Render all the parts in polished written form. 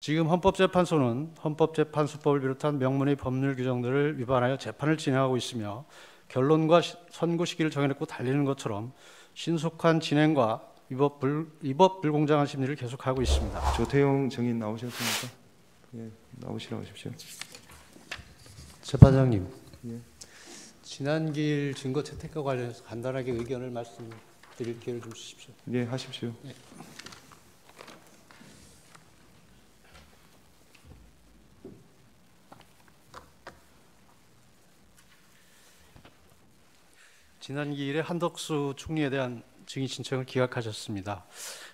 지금 헌법재판소는 헌법재판소법을 비롯한 명문의 법률 규정들을 위반하여 재판을 진행하고 있으며 결론과 선고 시기를 정해놓고 달리는 것처럼 신속한 진행과 위법 불공정한 심리를 계속하고 있습니다. 조태용 증인 나오셨습니까? 예, 나오시라고 하십시오. 재판장님, 예. 지난 기일 증거 채택과 관련해서 간단하게 의견을 말씀드릴 기회를 좀 주십시오. 예, 하십시오. 네. 지난 기일에 한덕수 총리에 대한 증인 신청을 기각하셨습니다.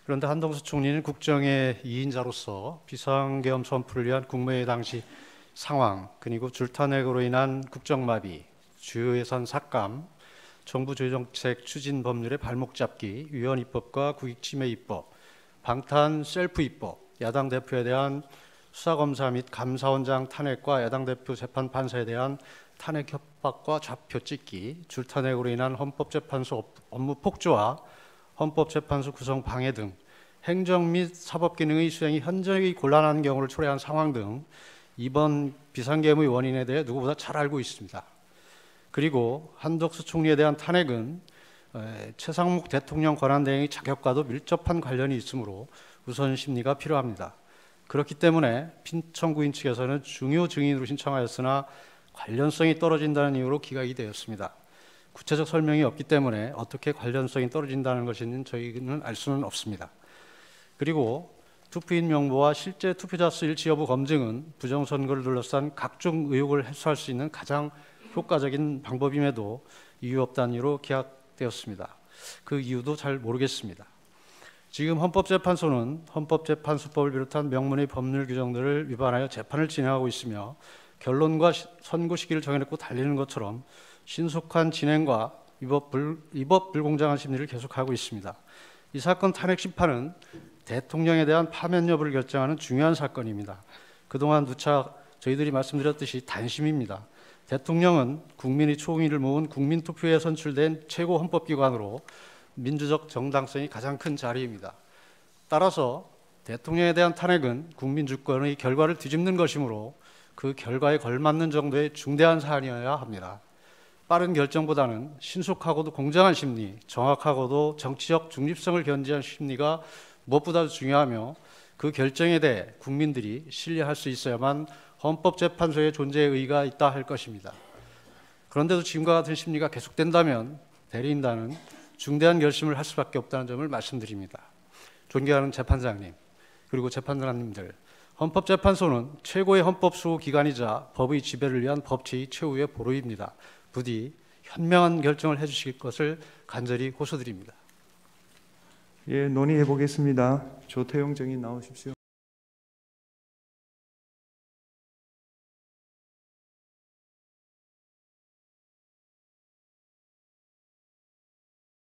그런데 한덕수 총리는 국정의 2인자로서 비상계엄 선포를 위한 국무회의 당시 상황, 그리고 줄탄핵으로 인한 국정마비, 주요 예산 삭감, 정부 조정책 추진 법률의 발목 잡기, 위헌 입법과 국익침해 입법, 방탄 셀프 입법, 야당 대표에 대한 수사검사 및 감사원장 탄핵과 야당 대표 재판 판사에 대한 탄핵 협박과 좌표 찍기, 줄탄핵으로 인한 헌법재판소 업무 폭주와 헌법재판소 구성 방해 등 행정 및 사법 기능의 수행이 현저히 곤란한 경우를 초래한 상황 등 이번 비상계엄의 원인에 대해 누구보다 잘 알고 있습니다. 그리고 한덕수 총리에 대한 탄핵은 최상목 대통령 권한대행의 자격과도 밀접한 관련이 있으므로 우선 심리가 필요합니다. 그렇기 때문에 피청구인 측에서는 중요 증인으로 신청하였으나 관련성이 떨어진다는 이유로 기각이 되었습니다. 구체적 설명이 없기 때문에 어떻게 관련성이 떨어진다는 것인지 저희는 알 수는 없습니다. 그리고 투표인 명부와 실제 투표자 수 일치 여부 검증은 부정선거를 둘러싼 각종 의혹을 해소할 수 있는 가장 효과적인 방법임에도 이유 없다는 이유로 기각되었습니다. 그 이유도 잘 모르겠습니다. 지금 헌법재판소는 헌법재판소법을 비롯한 명문의 법률 규정들을 위반하여 재판을 진행하고 있으며 결론과 선고 시기를 정해놓고 달리는 것처럼 신속한 진행과 위법 불공정한 심리를 계속하고 있습니다. 이 사건 탄핵 심판은 대통령에 대한 파면 여부를 결정하는 중요한 사건입니다. 그동안 누차 저희들이 말씀드렸듯이 단심입니다. 대통령은 국민의 총의를 모은 국민투표에 선출된 최고 헌법기관으로 민주적 정당성이 가장 큰 자리입니다. 따라서 대통령에 대한 탄핵은 국민주권의 결과를 뒤집는 것이므로 그 결과에 걸맞는 정도의 중대한 사안이어야 합니다. 빠른 결정보다는 신속하고도 공정한 심리, 정확하고도 정치적 중립성을 견지한 심리가 무엇보다도 중요하며 그 결정에 대해 국민들이 신뢰할 수 있어야만 헌법재판소의 존재의 의의가 있다 할 것입니다. 그런데도 지금과 같은 심리가 계속된다면 대리인단은 중대한 결심을 할 수밖에 없다는 점을 말씀드립니다. 존경하는 재판장님, 그리고 재판관님들, 헌법재판소는 최고의 헌법수호기관이자 법의 지배를 위한 법치의 최후의 보루입니다. 부디 현명한 결정을 해주실 것을 간절히 호소드립니다. 예, 논의해 보겠습니다. 조태용 증인 나오십시오.